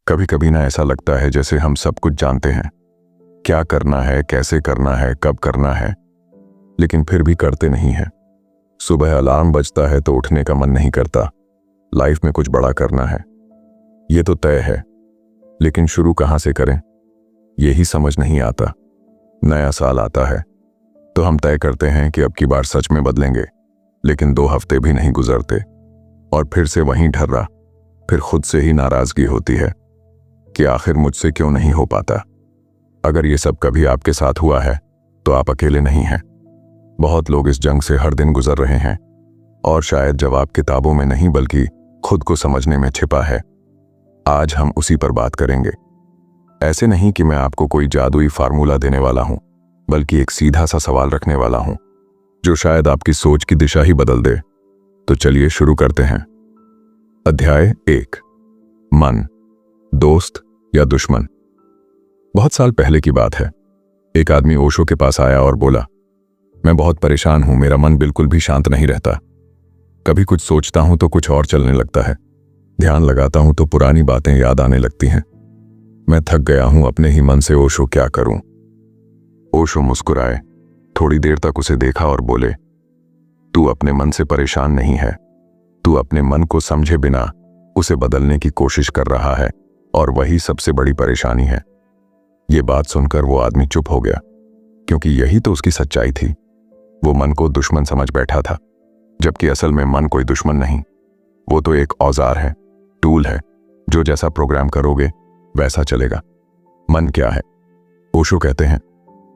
कभी कभी ना ऐसा लगता है जैसे हम सब कुछ जानते हैं, क्या करना है, कैसे करना है, कब करना है, लेकिन फिर भी करते नहीं हैं। सुबह अलार्म बजता है तो उठने का मन नहीं करता। लाइफ में कुछ बड़ा करना है, ये तो तय है, लेकिन शुरू कहाँ से करें यही समझ नहीं आता। नया साल आता है तो हम तय करते हैं कि अब की बार सच में बदलेंगे, लेकिन 2 हफ्ते भी नहीं गुजरते और फिर से वहीं ढर्रा। फिर खुद से ही नाराजगी होती है कि आखिर मुझसे क्यों नहीं हो पाता। अगर ये सब कभी आपके साथ हुआ है तो आप अकेले नहीं हैं। बहुत लोग इस जंग से हर दिन गुजर रहे हैं और शायद जवाब किताबों में नहीं बल्कि खुद को समझने में छिपा है। आज हम उसी पर बात करेंगे। ऐसे नहीं कि मैं आपको कोई जादुई फार्मूला देने वाला हूं, बल्कि एक सीधा सा सवाल रखने वाला हूं जो शायद आपकी सोच की दिशा ही बदल दे। तो चलिए शुरू करते हैं। अध्याय 1, मन, दोस्त या दुश्मन। बहुत साल पहले की बात है। एक आदमी ओशो के पास आया और बोला, मैं बहुत परेशान हूं, मेरा मन बिल्कुल भी शांत नहीं रहता। कभी कुछ सोचता हूं तो कुछ और चलने लगता है, ध्यान लगाता हूं तो पुरानी बातें याद आने लगती हैं। मैं थक गया हूं अपने ही मन से, ओशो क्या करूं। ओशो मुस्कुराए, थोड़ी देर तक उसे देखा और बोले, तू अपने मन से परेशान नहीं है, तू अपने मन को समझे बिना उसे बदलने की कोशिश कर रहा है, और वही सबसे बड़ी परेशानी है। ये बात सुनकर वो आदमी चुप हो गया, क्योंकि यही तो उसकी सच्चाई थी। वो मन को दुश्मन समझ बैठा था, जबकि असल में मन कोई दुश्मन नहीं। वो तो एक औजार है, टूल है, जो जैसा प्रोग्राम करोगे वैसा चलेगा। मन क्या है? ओशो कहते हैं,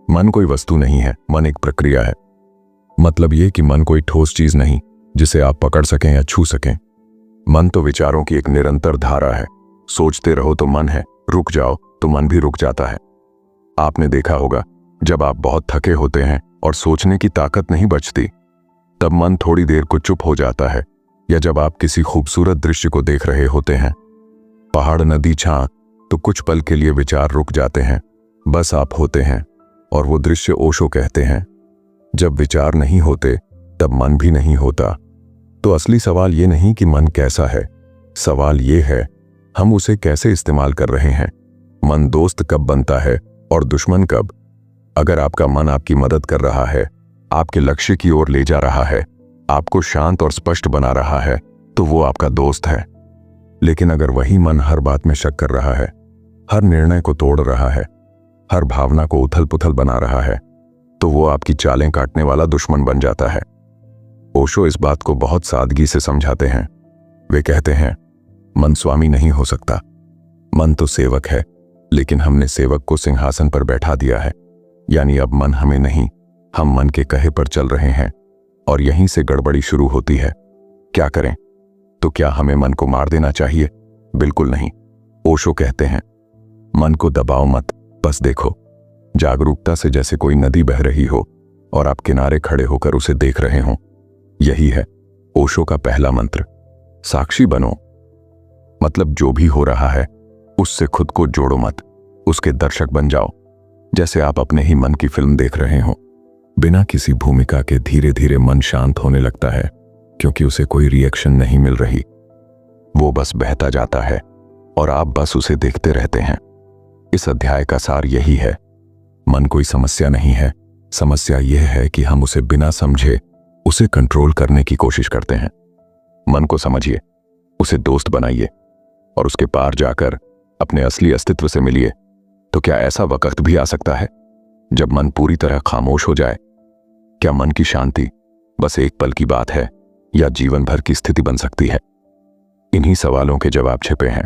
मन कोई वस्तु नहीं है, मन एक प्रक्रिया है। मतलब ये कि मन कोई ठोस चीज नहीं जिसे आप पकड़ सकें या छू सकें। मन तो विचारों की एक निरंतर धारा है। सोचते रहो तो मन है, रुक जाओ तो मन भी रुक जाता है। आपने देखा होगा, जब आप बहुत थके होते हैं और सोचने की ताकत नहीं बचती, तब मन थोड़ी देर को चुप हो जाता है। या जब आप किसी खूबसूरत दृश्य को देख रहे होते हैं, पहाड़, नदी, छां, तो कुछ पल के लिए विचार रुक जाते हैं, बस आप होते हैं और वो दृश्य। ओशो कहते हैं, जब विचार नहीं होते तब मन भी नहीं होता। तो असली सवाल ये नहीं कि मन कैसा है, सवाल ये है हम उसे कैसे इस्तेमाल कर रहे हैं। मन दोस्त कब बनता है और दुश्मन कब? अगर आपका मन आपकी मदद कर रहा है, आपके लक्ष्य की ओर ले जा रहा है, आपको शांत और स्पष्ट बना रहा है, तो वो आपका दोस्त है। लेकिन अगर वही मन हर बात में शक कर रहा है, हर निर्णय को तोड़ रहा है, हर भावना को उथल पुथल बना रहा है, तो वो आपकी चालें काटने वाला दुश्मन बन जाता है। ओशो इस बात को बहुत सादगी से समझाते हैं। वे कहते हैं, मन स्वामी नहीं हो सकता, मन तो सेवक है, लेकिन हमने सेवक को सिंहासन पर बैठा दिया है। यानी अब मन हमें नहीं, हम मन के कहे पर चल रहे हैं, और यहीं से गड़बड़ी शुरू होती है। क्या करें? तो क्या हमें मन को मार देना चाहिए? बिल्कुल नहीं। ओशो कहते हैं, मन को दबाओ मत, बस देखो, जागरूकता से, जैसे कोई नदी बह रही हो और आप किनारे खड़े होकर उसे देख रहे हो। यही है ओशो का पहला मंत्र। साक्षी बनो, मतलब जो भी हो रहा है उससे खुद को जोड़ो मत, उसके दर्शक बन जाओ। जैसे आप अपने ही मन की फिल्म देख रहे हो। बिना किसी भूमिका के धीरे धीरे मन शांत होने लगता है, क्योंकि उसे कोई रिएक्शन नहीं मिल रही। वो बस बहता जाता है और आप बस उसे देखते रहते हैं। इस अध्याय का सार यही है, मन कोई समस्या नहीं है, समस्या यह है कि हम उसे बिना समझे उसे कंट्रोल करने की कोशिश करते हैं। मन को समझिए, उसे दोस्त बनाइए और उसके पार जाकर अपने असली अस्तित्व से मिलिए। तो क्या ऐसा वक्त भी आ सकता है जब मन पूरी तरह खामोश हो जाए? क्या मन की शांति बस एक पल की बात है, या जीवन भर की स्थिति बन सकती है? इन्हीं सवालों के जवाब छिपे हैं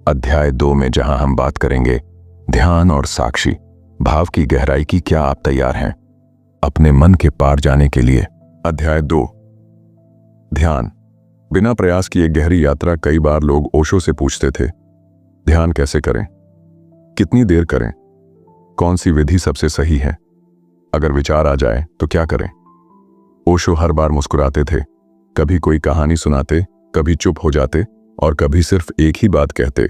अध्याय 2 में, जहां हम बात करेंगे ध्यान और साक्षी, भाव की गहराई की। क्या आप तैयार हैं अपने मन के पार जाने के लिए? अध्याय 2, ध्यान। बिना प्रयास किए गहरी यात्रा। कई बार लोग ओशो से पूछते थे, ध्यान कैसे करें, कितनी देर करें, कौन सी विधि सबसे सही है, अगर विचार आ जाए तो क्या करें? ओशो हर बार मुस्कुराते थे। कभी कोई कहानी सुनाते, कभी चुप हो जाते और कभी सिर्फ एक ही बात कहते,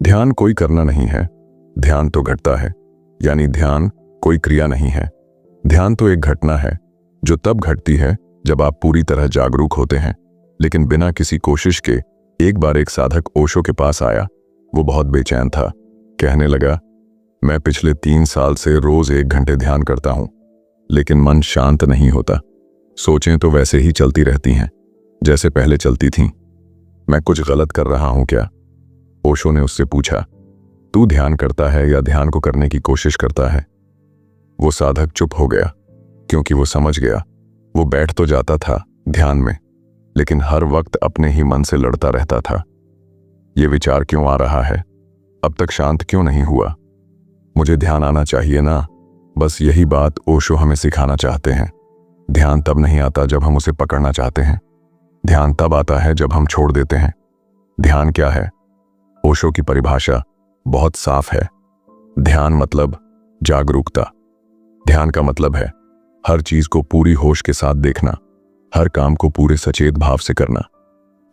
ध्यान कोई करना नहीं है, ध्यान तो घटता है। यानी ध्यान कोई क्रिया नहीं है, ध्यान तो एक घटना है जो तब घटती है जब आप पूरी तरह जागरूक होते हैं। लेकिन बिना किसी कोशिश के एक बार एक साधक ओशो के पास आया। वो बहुत बेचैन था। कहने लगा, मैं पिछले 3 साल से रोज 1 घंटे ध्यान करता हूं, लेकिन मन शांत नहीं होता। सोचें तो वैसे ही चलती रहती हैं जैसे पहले चलती थीं। मैं कुछ गलत कर रहा हूं क्या? ओशो ने उससे पूछा। तू ध्यान करता है या ध्यान को करने की कोशिश करता है? वो साधक चुप हो गया, क्योंकि वो समझ गया वो बैठ तो जाता था ध्यान में, लेकिन हर वक्त अपने ही मन से लड़ता रहता था। ये विचार क्यों आ रहा है? अब तक शांत क्यों नहीं हुआ? मुझे ध्यान आना चाहिए ना। बस यही बात ओशो हमें सिखाना चाहते हैं। ध्यान तब नहीं आता जब हम उसे पकड़ना चाहते हैं। ध्यान तब आता है जब हम छोड़ देते हैं। ध्यान क्या है? ओशो की परिभाषा बहुत साफ है। ध्यान मतलब जागरूकता। ध्यान का मतलब है हर चीज को पूरी होश के साथ देखना, हर काम को पूरे सचेत भाव से करना।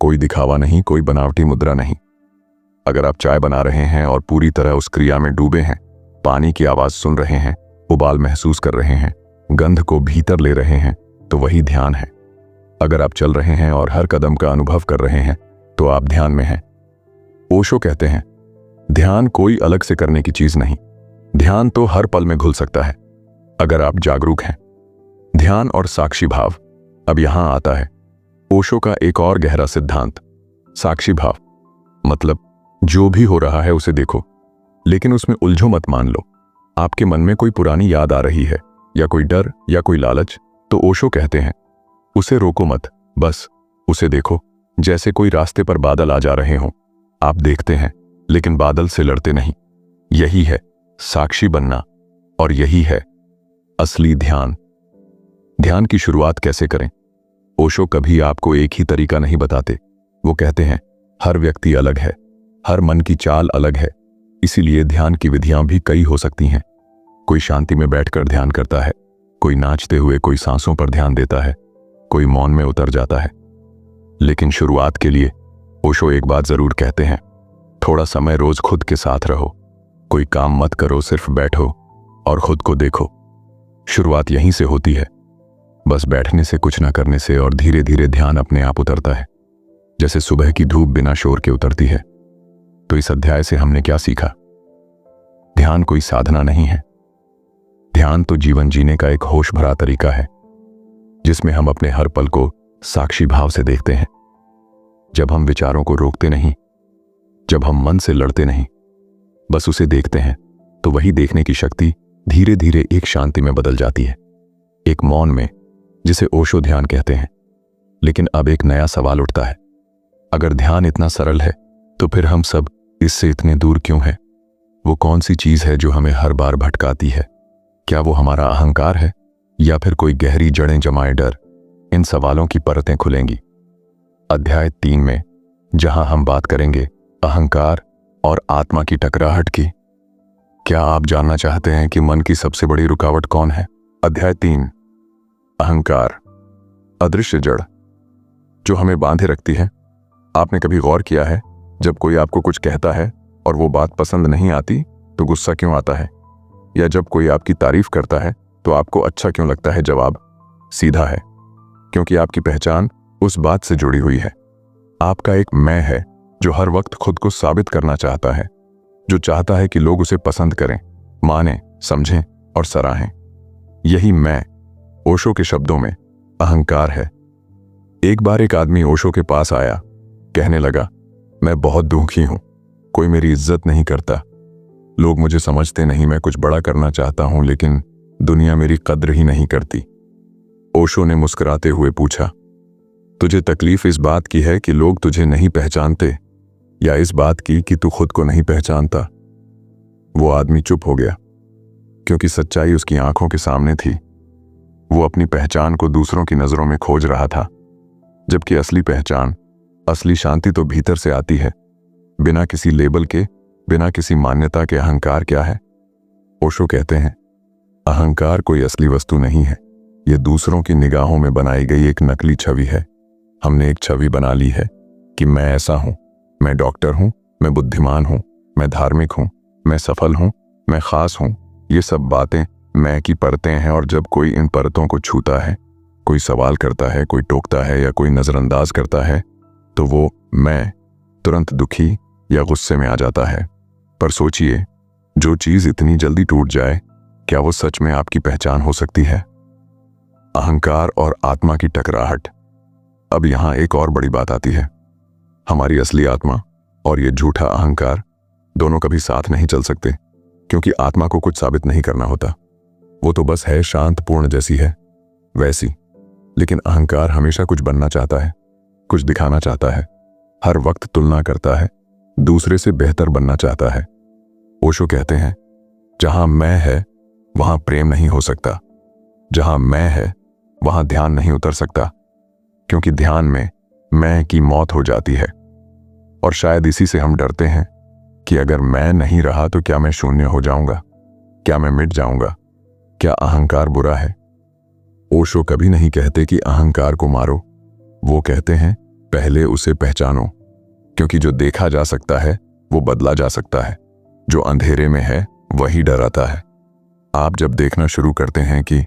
कोई दिखावा नहीं, कोई बनावटी मुद्रा नहीं। अगर आप चाय बना रहे हैं और पूरी तरह उस क्रिया में डूबे हैं, पानी की आवाज सुन रहे हैं, उबाल महसूस कर रहे हैं, गंध को भीतर ले रहे हैं, तो वही ध्यान है। अगर आप चल रहे हैं और हर कदम का अनुभव कर रहे हैं, तो आप ध्यान में हैं। ओशो कहते हैं, ध्यान कोई अलग से करने की चीज नहीं। ध्यान तो हर पल में घुल सकता है, अगर आप जागरूक हैं। ध्यान और साक्षी भाव अब यहां आता है ओशो का एक और गहरा सिद्धांत। साक्षी भाव मतलब जो भी हो रहा है उसे देखो, लेकिन उसमें उलझो मत। मान लो आपके मन में कोई पुरानी याद आ रही है, या कोई डर, या कोई लालच, तो ओशो कहते हैं उसे रोको मत, बस उसे देखो। जैसे कोई रास्ते पर बादल आ जा रहे हों, आप देखते हैं लेकिन बादल से लड़ते नहीं। यही है साक्षी बनना, और यही है असली ध्यान। ध्यान की शुरुआत कैसे करें? ओशो कभी आपको एक ही तरीका नहीं बताते। वो कहते हैं हर व्यक्ति अलग है, हर मन की चाल अलग है, इसीलिए ध्यान की विधियां भी कई हो सकती हैं। कोई शांति में बैठकर ध्यान करता है, कोई नाचते हुए, कोई सांसों पर ध्यान देता है, कोई मौन में उतर जाता है। लेकिन शुरुआत के लिए ओशो एक बात जरूर कहते हैं, थोड़ा समय रोज खुद के साथ रहो। कोई काम मत करो, सिर्फ बैठो और खुद को देखो। शुरुआत यहीं से होती है, बस बैठने से, कुछ ना करने से, और धीरे धीरे ध्यान अपने आप उतरता है, जैसे सुबह की धूप बिना शोर के उतरती है। तो इस अध्याय से हमने क्या सीखा? ध्यान कोई साधना नहीं है। ध्यान तो जीवन जीने का एक होश भरा तरीका है, जिसमें हम अपने हर पल को साक्षी भाव से देखते हैं। जब हम विचारों को रोकते नहीं, जब हम मन से लड़ते नहीं, बस उसे देखते हैं, तो वही देखने की शक्ति धीरे धीरे एक शांति में बदल जाती है, एक मौन में, जिसे ओशो ध्यान कहते हैं। लेकिन अब एक नया सवाल उठता है, अगर ध्यान इतना सरल है, तो फिर हम सब इससे इतने दूर क्यों हैं? वो कौन सी चीज है जो हमें हर बार भटकाती है? क्या वो हमारा अहंकार है, या फिर कोई गहरी जड़ें जमाए डर? इन सवालों की परतें खुलेंगी अध्याय 3 में, जहां हम बात करेंगे अहंकार और आत्मा की टकराहट की। क्या आप जानना चाहते हैं कि मन की सबसे बड़ी रुकावट कौन है? अध्याय 3, अहंकार, अदृश्य जड़ जो हमें बांधे रखती है। आपने कभी गौर किया है, जब कोई आपको कुछ कहता है और वो बात पसंद नहीं आती, तो गुस्सा क्यों आता है? या जब कोई आपकी तारीफ करता है तो आपको अच्छा क्यों लगता है? जवाब सीधा है, क्योंकि आपकी पहचान उस बात से जुड़ी हुई है। आपका एक मैं है जो हर वक्त खुद को साबित करना चाहता है, जो चाहता है कि लोग उसे पसंद करें, माने, समझें और सराहें। यही मैं, ओशो के शब्दों में, अहंकार है। एक बार एक आदमी ओशो के पास आया, कहने लगा, मैं बहुत दुखी हूं, कोई मेरी इज्जत नहीं करता, लोग मुझे समझते नहीं, मैं कुछ बड़ा करना चाहता हूं लेकिन दुनिया मेरी कद्र ही नहीं करती। ओशो ने मुस्कुराते हुए पूछा, तुझे तकलीफ इस बात की है कि लोग तुझे नहीं पहचानते, या इस बात की कि तू खुद को नहीं पहचानता? वो आदमी चुप हो गया, क्योंकि सच्चाई उसकी आंखों के सामने थी। वो अपनी पहचान को दूसरों की नजरों में खोज रहा था, जबकि असली पहचान, असली शांति तो भीतर से आती है, बिना किसी लेबल के, बिना किसी मान्यता के। अहंकार क्या है? ओशो कहते हैं, अहंकार कोई असली वस्तु नहीं है, यह दूसरों की निगाहों में बनाई गई एक नकली छवि है। हमने एक छवि बना ली है कि मैं ऐसा हूं, मैं डॉक्टर हूं, मैं बुद्धिमान हूं, मैं धार्मिक हूं, मैं सफल हूं, मैं खास हूं। ये सब बातें मैं की परतें हैं, और जब कोई इन परतों को छूता है, कोई सवाल करता है, कोई टोकता है या कोई नजरअंदाज करता है, तो वो मैं तुरंत दुखी या गुस्से में आ जाता है। पर सोचिए, जो चीज इतनी जल्दी टूट जाए, क्या वो सच में आपकी पहचान हो सकती है? अहंकार और आत्मा की टकराहट। अब यहां एक और बड़ी बात आती है। हमारी असली आत्मा और ये झूठा अहंकार दोनों कभी साथ नहीं चल सकते, क्योंकि आत्मा को कुछ साबित नहीं करना होता। वो तो बस है, शांत, पूर्ण जैसी है वैसी। लेकिन अहंकार हमेशा कुछ बनना चाहता है, कुछ दिखाना चाहता है, हर वक्त तुलना करता है, दूसरे से बेहतर बनना चाहता है। ओशो कहते हैं, जहां मैं है वहां प्रेम नहीं हो सकता, जहां मैं है वहां ध्यान नहीं उतर सकता, क्योंकि ध्यान में मैं की मौत हो जाती है। और शायद इसी से हम डरते हैं कि अगर मैं नहीं रहा तो क्या मैं शून्य हो जाऊंगा, क्या मैं मिट जाऊंगा, क्या अहंकार बुरा है? ओशो कभी नहीं कहते कि अहंकार को मारो। वो कहते हैं, पहले उसे पहचानो, क्योंकि जो देखा जा सकता है वो बदला जा सकता है, जो अंधेरे में है वही डराता है। आप जब देखना शुरू करते हैं कि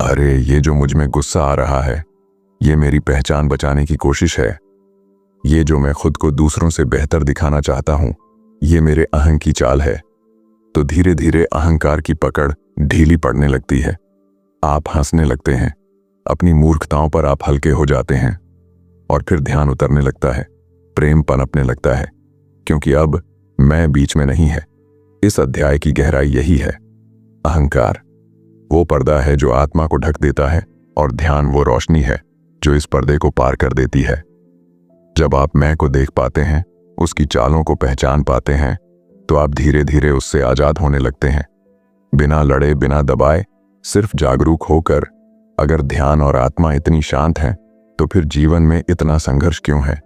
अरे ये जो मुझ में गुस्सा आ रहा है, ये मेरी पहचान बचाने की कोशिश है, ये जो मैं खुद को दूसरों से बेहतर दिखाना चाहता हूं, ये मेरे अहं की चाल है, तो धीरे धीरे अहंकार की पकड़ ढीली पड़ने लगती है। आप हंसने लगते हैं, अपनी मूर्खताओं पर आप हल्के हो जाते हैं, और फिर ध्यान उतरने लगता है, प्रेम पनपने लगता है, क्योंकि अब मैं बीच में नहीं है। इस अध्याय की गहराई यही है। अहंकार वो पर्दा है जो आत्मा को ढक देता है, और ध्यान वो रोशनी है जो इस पर्दे को पार कर देती है। जब आप मैं को देख पाते हैं, उसकी चालों को पहचान पाते हैं, तो आप धीरे धीरे उससे आजाद होने लगते हैं, बिना लड़े, बिना दबाए, सिर्फ जागरूक होकर। अगर ध्यान और आत्मा इतनी शांत हैं, तो फिर जीवन में इतना संघर्ष क्यों है?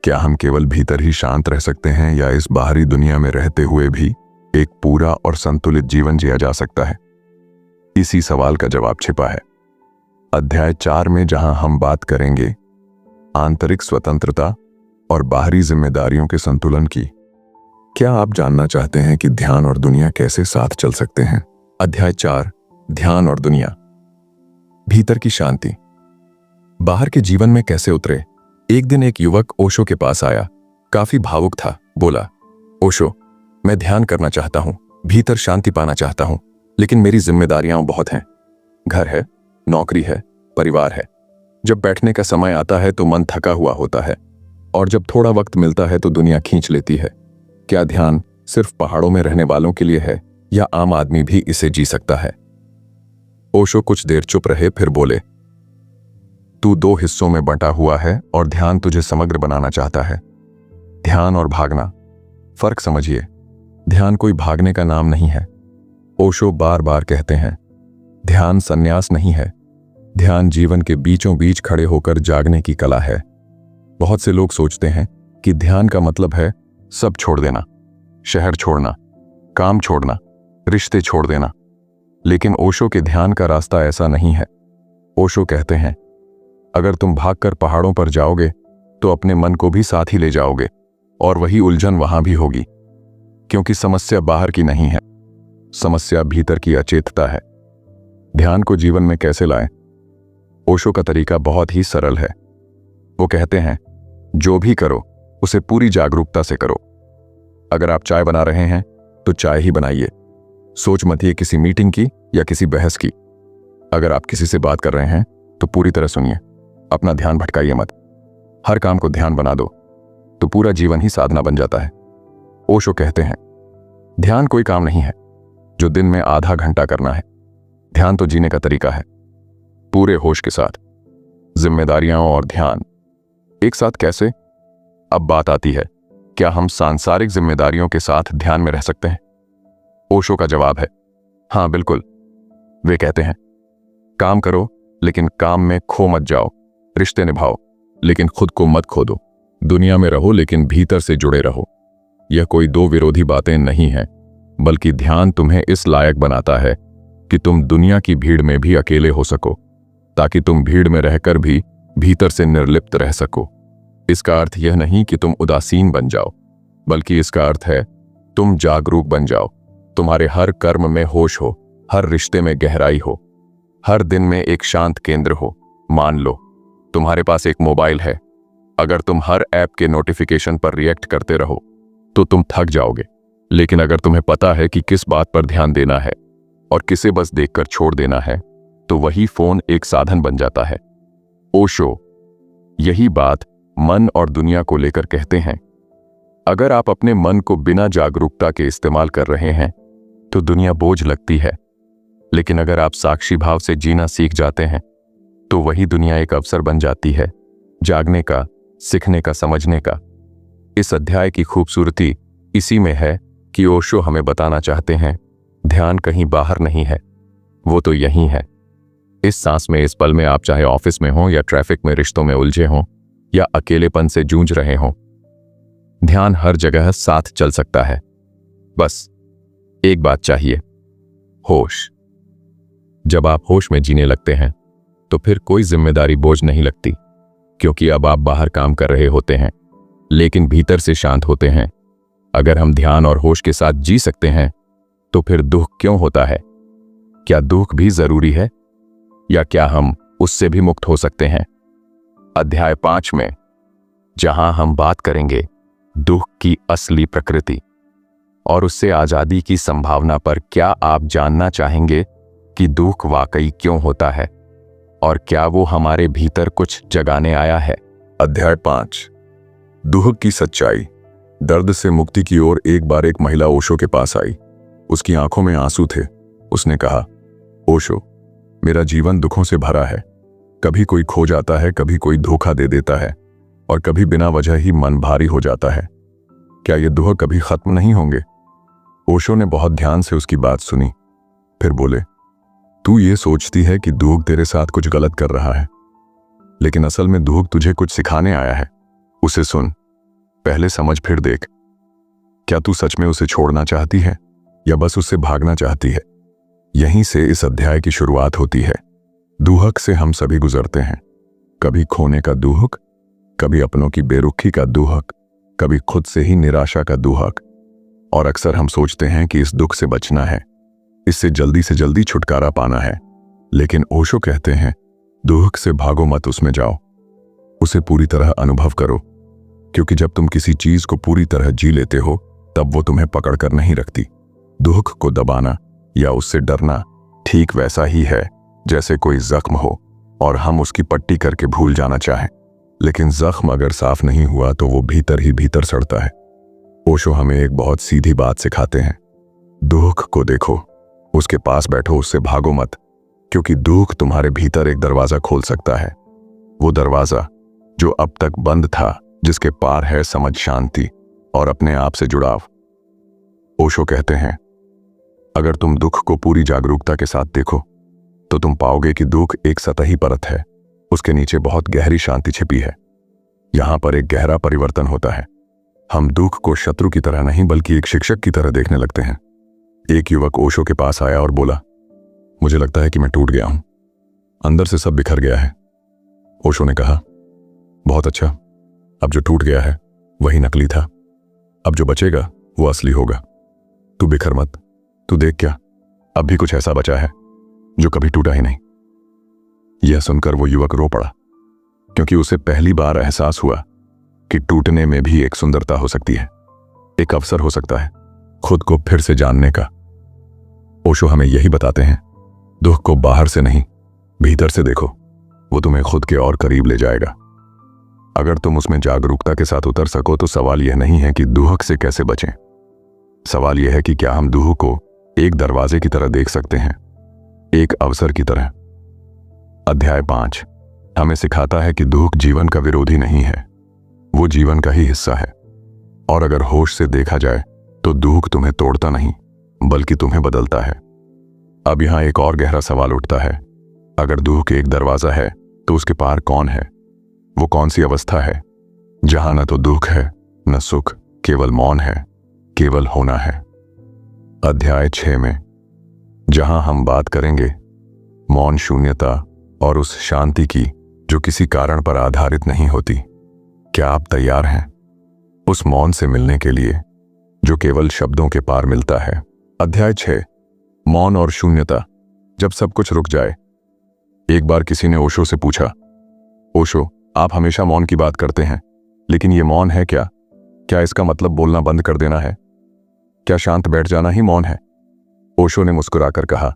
क्या हम केवल भीतर ही शांत रह सकते हैं, या इस बाहरी दुनिया में रहते हुए भी एक पूरा और संतुलित जीवन जिया जा सकता है? इसी सवाल का जवाब छिपा है अध्याय 4 में, जहां हम बात करेंगे आंतरिक स्वतंत्रता और बाहरी जिम्मेदारियों के संतुलन की। क्या आप जानना चाहते हैं कि ध्यान और दुनिया कैसे साथ चल सकते हैं? अध्याय 4, ध्यान और दुनिया। भीतर की शांति बाहर के जीवन में कैसे उतरे? एक दिन एक युवक ओशो के पास आया, काफी भावुक था। बोला, ओशो, मैं ध्यान करना चाहता हूं, भीतर शांति पाना चाहता हूं, लेकिन मेरी जिम्मेदारियां बहुत हैं। घर है, नौकरी है, परिवार है। जब बैठने का समय आता है तो मन थका हुआ होता है, और जब थोड़ा वक्त मिलता है तो दुनिया खींच लेती है। क्या ध्यान सिर्फ पहाड़ों में रहने वालों के लिए है, या आम आदमी भी इसे जी सकता है? ओशो कुछ देर चुप रहे, फिर बोले, तू 2 हिस्सों में बंटा हुआ है और ध्यान तुझे समग्र बनाना चाहता है। ध्यान और भागना, फर्क समझिए। ध्यान कोई भागने का नाम नहीं है। ओशो बार बार कहते हैं, ध्यान संन्यास नहीं है, ध्यान जीवन के बीचों बीच खड़े होकर जागने की कला है। बहुत से लोग सोचते हैं कि ध्यान का मतलब है सब छोड़ देना, शहर छोड़ना, काम छोड़ना, रिश्ते छोड़ देना। लेकिन ओशो के ध्यान का रास्ता ऐसा नहीं है। ओशो कहते हैं, अगर तुम भागकर पहाड़ों पर जाओगे तो अपने मन को भी साथ ही ले जाओगे, और वही उलझन वहां भी होगी, क्योंकि समस्या बाहर की नहीं है, समस्या भीतर की अचेतता है। ध्यान को जीवन में कैसे लाएं? ओशो का तरीका बहुत ही सरल है। वो कहते हैं, जो भी करो उसे पूरी जागरूकता से करो। अगर आप चाय बना रहे हैं तो चाय ही बनाइए, सोच मत ये किसी मीटिंग की या किसी बहस की। अगर आप किसी से बात कर रहे हैं तो पूरी तरह सुनिए, अपना ध्यान भटकाइए मत। हर काम को ध्यान बना दो तो पूरा जीवन ही साधना बन जाता है। ओशो कहते हैं, ध्यान कोई काम नहीं है जो दिन में आधा घंटा करना है। ध्यान तो जीने का तरीका है, पूरे होश के साथ। जिम्मेदारियां और ध्यान एक साथ कैसे? अब बात आती है, क्या हम सांसारिक जिम्मेदारियों के साथ ध्यान में रह सकते हैं? ओशो का जवाब है, हाँ बिल्कुल। वे कहते हैं, काम करो लेकिन काम में खो मत जाओ, रिश्ते निभाओ लेकिन खुद को मत खो दो, दुनिया में रहो लेकिन भीतर से जुड़े रहो। यह कोई 2 विरोधी बातें नहीं हैं, बल्कि ध्यान तुम्हें इस लायक बनाता है कि तुम दुनिया की भीड़ में भी अकेले हो सको, ताकि तुम भीड़ में रहकर भी भीतर से निर्लिप्त रह सको। इसका अर्थ यह नहीं कि तुम उदासीन बन जाओ, बल्कि इसका अर्थ है तुम जागरूक बन जाओ। तुम्हारे हर कर्म में होश हो, हर रिश्ते में गहराई हो, हर दिन में एक शांत केंद्र हो। मान लो तुम्हारे पास एक मोबाइल है, अगर तुम हर ऐप के नोटिफिकेशन पर रिएक्ट करते रहो तो तुम थक जाओगे। लेकिन अगर तुम्हें पता है कि किस बात पर ध्यान देना है और किसे बस देखकर छोड़ देना है, तो वही फोन एक साधन बन जाता है। ओशो यही बात मन और दुनिया को लेकर कहते हैं। अगर आप अपने मन को बिना जागरूकता के इस्तेमाल कर रहे हैं तो दुनिया बोझ लगती है, लेकिन अगर आप साक्षी भाव से जीना सीख जाते हैं तो वही दुनिया एक अवसर बन जाती है, जागने का, सीखने का, समझने का। इस अध्याय की खूबसूरती इसी में है कि ओशो हमें बताना चाहते हैं, ध्यान कहीं बाहर नहीं है, वो तो यहीं है, इस सांस में, इस पल में। आप चाहे ऑफिस में हो या ट्रैफिक में रिश्तों में उलझे हों या अकेलेपन से जूझ रहे हों, ध्यान हर जगह साथ चल सकता है। बस एक बात चाहिए, होश। जब आप होश में जीने लगते हैं तो फिर कोई जिम्मेदारी बोझ नहीं लगती, क्योंकि अब आप बाहर काम कर रहे होते हैं लेकिन भीतर से शांत होते हैं। अगर हम ध्यान और होश के साथ जी सकते हैं तो फिर दुख क्यों होता है? क्या दुख भी जरूरी है, या क्या हम उससे भी मुक्त हो सकते हैं? अध्याय 5 में जहां हम बात करेंगे दुख की असली प्रकृति और उससे आजादी की संभावना पर। क्या आप जानना चाहेंगे कि दुख वाकई क्यों होता है और क्या वो हमारे भीतर कुछ जगाने आया है? अध्याय 5, दुख की सच्चाई। दर्द से मुक्ति की ओर एक बार एक महिला ओशो के पास आई। उसकी आंखों में आंसू थे। उसने कहा, ओशो, मेरा जीवन दुखों से भरा है। कभी कोई खो जाता है, कभी कोई धोखा दे देता है और कभी बिना वजह ही मन भारी हो जाता है। क्या ये दुख कभी खत्म नहीं होंगे? ओशो ने बहुत ध्यान से उसकी बात सुनी, फिर बोले, तू ये सोचती है कि दुख तेरे साथ कुछ गलत कर रहा है, लेकिन असल में दुख तुझे कुछ सिखाने आया है। उसे सुन, पहले समझ फिर देख। क्या तू सच में उसे छोड़ना चाहती है या बस उससे भागना चाहती है? यहीं से इस अध्याय की शुरुआत होती है। दुख से हम सभी गुजरते हैं, कभी खोने का दुख, कभी अपनों की बेरुखी का दुख, कभी खुद से ही निराशा का दुख। और अक्सर हम सोचते हैं कि इस दुख से बचना है, इससे जल्दी से जल्दी छुटकारा पाना है। लेकिन ओशो कहते हैं, दुख से भागो मत, उसमें जाओ, उसे पूरी तरह अनुभव करो, क्योंकि जब तुम किसी चीज को पूरी तरह जी लेते हो तब वो तुम्हें पकड़ कर नहीं रखती। दुख को दबाना या उससे डरना ठीक वैसा ही है जैसे कोई जख्म हो और हम उसकी पट्टी करके भूल जाना चाहें, लेकिन जख्म अगर साफ नहीं हुआ तो वो भीतर ही भीतर सड़ता है। ओशो हमें एक बहुत सीधी बात सिखाते हैं, दुख को देखो, उसके पास बैठो, उससे भागो मत, क्योंकि दुख तुम्हारे भीतर एक दरवाजा खोल सकता है। वो दरवाजा जो अब तक बंद था, जिसके पार है समझ, शांति और अपने आप से जुड़ाव। ओशो कहते हैं, अगर तुम दुख को पूरी जागरूकता के साथ देखो तो तुम पाओगे कि दुख एक सतही परत है, उसके नीचे बहुत गहरी शांति छिपी है। यहां पर एक गहरा परिवर्तन होता है। हम दुख को शत्रु की तरह नहीं बल्कि एक शिक्षक की तरह देखने लगते हैं। एक युवक ओशो के पास आया और बोला, मुझे लगता है कि मैं टूट गया हूं, अंदर से सब बिखर गया है। ओशो ने कहा, बहुत अच्छा, अब जो टूट गया है वही नकली था, अब जो बचेगा वो असली होगा। तू बिखर मत, तू देख, क्या अब भी कुछ ऐसा बचा है जो कभी टूटा ही नहीं। यह सुनकर वो युवक रो पड़ा, क्योंकि उसे पहली बार एहसास हुआ कि टूटने में भी एक सुंदरता हो सकती है, एक अवसर हो सकता है खुद को फिर से जानने का। ओशो हमें यही बताते हैं, दुख को बाहर से नहीं, भीतर से देखो, वो तुम्हें खुद के और करीब ले जाएगा। अगर तुम उसमें जागरूकता के साथ उतर सको तो सवाल यह नहीं है कि दुख से कैसे बचें, सवाल यह है कि क्या हम दुख को एक दरवाजे की तरह देख सकते हैं, एक अवसर की तरह। अध्याय 5 हमें सिखाता है कि दुख जीवन का विरोधी नहीं है, वो जीवन का ही हिस्सा है। और अगर होश से देखा जाए तो दुख तुम्हें तोड़ता नहीं बल्कि तुम्हें बदलता है। अब यहां एक और गहरा सवाल उठता है, अगर दुख एक दरवाजा है तो उसके पार कौन है? वो कौन सी अवस्था है जहां न तो दुख है न सुख, केवल मौन है, केवल होना है। अध्याय 6 में जहां हम बात करेंगे मौन, शून्यता और उस शांति की जो किसी कारण पर आधारित नहीं होती। क्या आप तैयार हैं उस मौन से मिलने के लिए जो केवल शब्दों के पार मिलता है? अध्याय 6 मौन और शून्यता। जब सब कुछ रुक जाए। एक बार किसी ने ओशो से पूछा, ओशो, आप हमेशा मौन की बात करते हैं, लेकिन ये मौन है क्या? क्या इसका मतलब बोलना बंद कर देना है? क्या शांत बैठ जाना ही मौन है? ओशो ने मुस्कुराकर कहा,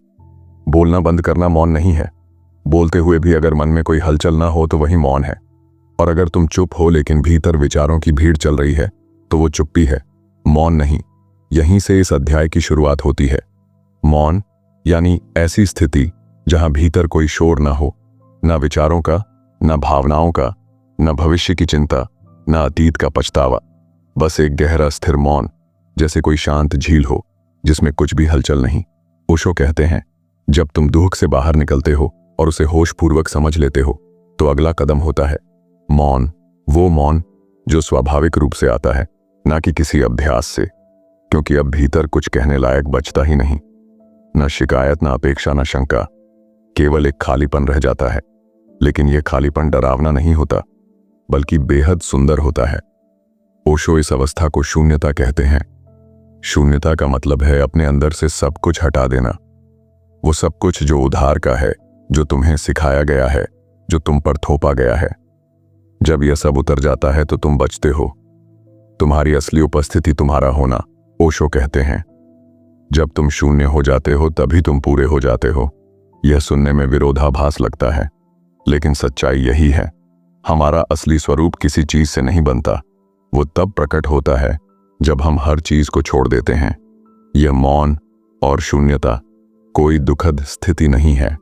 बोलना बंद करना मौन नहीं है। बोलते हुए भी अगर मन में कोई हलचल ना हो तो वही मौन है। और अगर तुम चुप हो लेकिन भीतर विचारों की भीड़ चल रही है तो वो चुप्पी है, मौन नहीं। यहीं से इस अध्याय की शुरुआत होती है। मौन यानी ऐसी स्थिति जहां भीतर कोई शोर ना हो, ना विचारों का, ना भावनाओं का, ना भविष्य की चिंता, ना अतीत का पछतावा। बस एक गहरा स्थिर मौन, जैसे कोई शांत झील हो जिसमें कुछ भी हलचल नहीं। ओशो कहते हैं, जब तुम दुख से बाहर निकलते हो और उसे होशपूर्वक समझ लेते हो तो अगला कदम होता है मौन। वो मौन जो स्वाभाविक रूप से आता है, ना कि किसी अभ्यास से, क्योंकि अब भीतर कुछ कहने लायक बचता ही नहीं। न शिकायत, न अपेक्षा, न शंका, केवल एक खालीपन रह जाता है। लेकिन यह खालीपन डरावना नहीं होता, बल्कि बेहद सुंदर होता है। ओशो इस अवस्था को शून्यता कहते हैं। शून्यता का मतलब है अपने अंदर से सब कुछ हटा देना। वो सब कुछ जो उधार का है, जो तुम्हें सिखाया गया है, जो तुम पर थोपा गया है। जब यह सब उतर जाता है तो तुम बचते हो। तुम्हारी असली उपस्थिति तुम्हारा होना, ओशो कहते हैं। जब तुम शून्य हो जाते हो तभी तुम पूरे हो जाते हो। यह सुनने में विरोधाभास लगता है, लेकिन सच्चाई यही है। हमारा असली स्वरूप किसी चीज से नहीं बनता। वो तब प्रकट होता है जब हम हर चीज को छोड़ देते हैं। यह मौन और शून्यता कोई दुखद स्थिति नहीं है।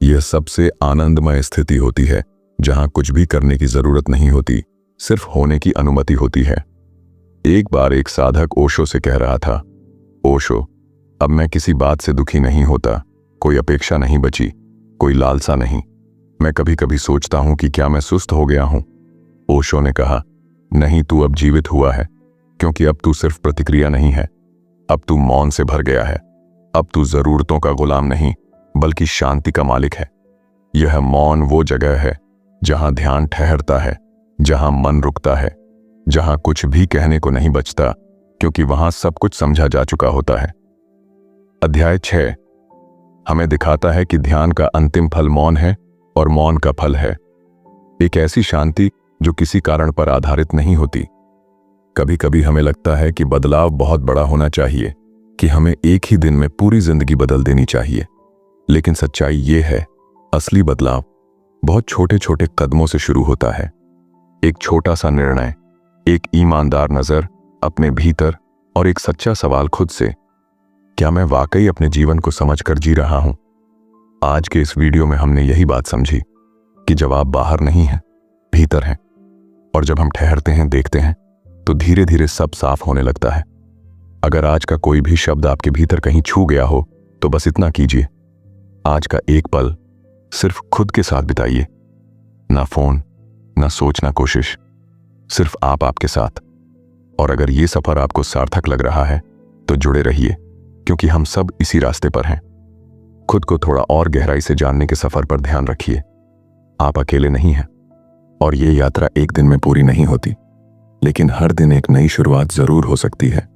यह सबसे आनंदमय स्थिति होती है, जहां कुछ भी करने की जरूरत नहीं होती, सिर्फ होने की अनुमति होती है। एक बार एक साधक ओशो से कह रहा था, ओशो, अब मैं किसी बात से दुखी नहीं होता। कोई अपेक्षा नहीं बची, कोई लालसा नहीं। मैं कभी कभी सोचता हूं कि क्या मैं सुस्त हो गया हूं। ओशो ने कहा, नहीं, तू अब जीवित हुआ है, क्योंकि अब तू सिर्फ प्रतिक्रिया नहीं है। अब तू मौन से भर गया है। अब तू जरूरतों का गुलाम नहीं, बल्कि शांति का मालिक है। यह मौन वो जगह है जहां ध्यान ठहरता है, जहां मन रुकता है, जहां कुछ भी कहने को नहीं बचता, क्योंकि वहां सब कुछ समझा जा चुका होता है। अध्याय 6 हमें दिखाता है कि ध्यान का अंतिम फल मौन है और मौन का फल है एक ऐसी शांति जो किसी कारण पर आधारित नहीं होती। कभी कभी हमें लगता है कि बदलाव बहुत बड़ा होना चाहिए, कि हमें एक ही दिन में पूरी जिंदगी बदल देनी चाहिए। लेकिन सच्चाई ये है, असली बदलाव बहुत छोटे छोटे कदमों से शुरू होता है। एक छोटा सा निर्णय, एक ईमानदार नजर अपने भीतर और एक सच्चा सवाल खुद से, क्या मैं वाकई अपने जीवन को समझकर जी रहा हूं? आज के इस वीडियो में हमने यही बात समझी कि जवाब बाहर नहीं है, भीतर है। और जब हम ठहरते हैं, देखते हैं, तो धीरे धीरे सब साफ होने लगता है। अगर आज का कोई भी शब्द आपके भीतर कहीं छू गया हो तो बस इतना कीजिए, आज का एक पल सिर्फ खुद के साथ बिताइए। ना फोन, ना सोच, ना कोशिश, सिर्फ आप आपके साथ। और अगर ये सफर आपको सार्थक लग रहा है तो जुड़े रहिए, क्योंकि हम सब इसी रास्ते पर हैं। खुद को थोड़ा और गहराई से जानने के सफर पर ध्यान रखिए। आप अकेले नहीं हैं, और ये यात्रा एक दिन में पूरी नहीं होती, लेकिन हर दिन एक नई शुरुआत जरूर हो सकती है।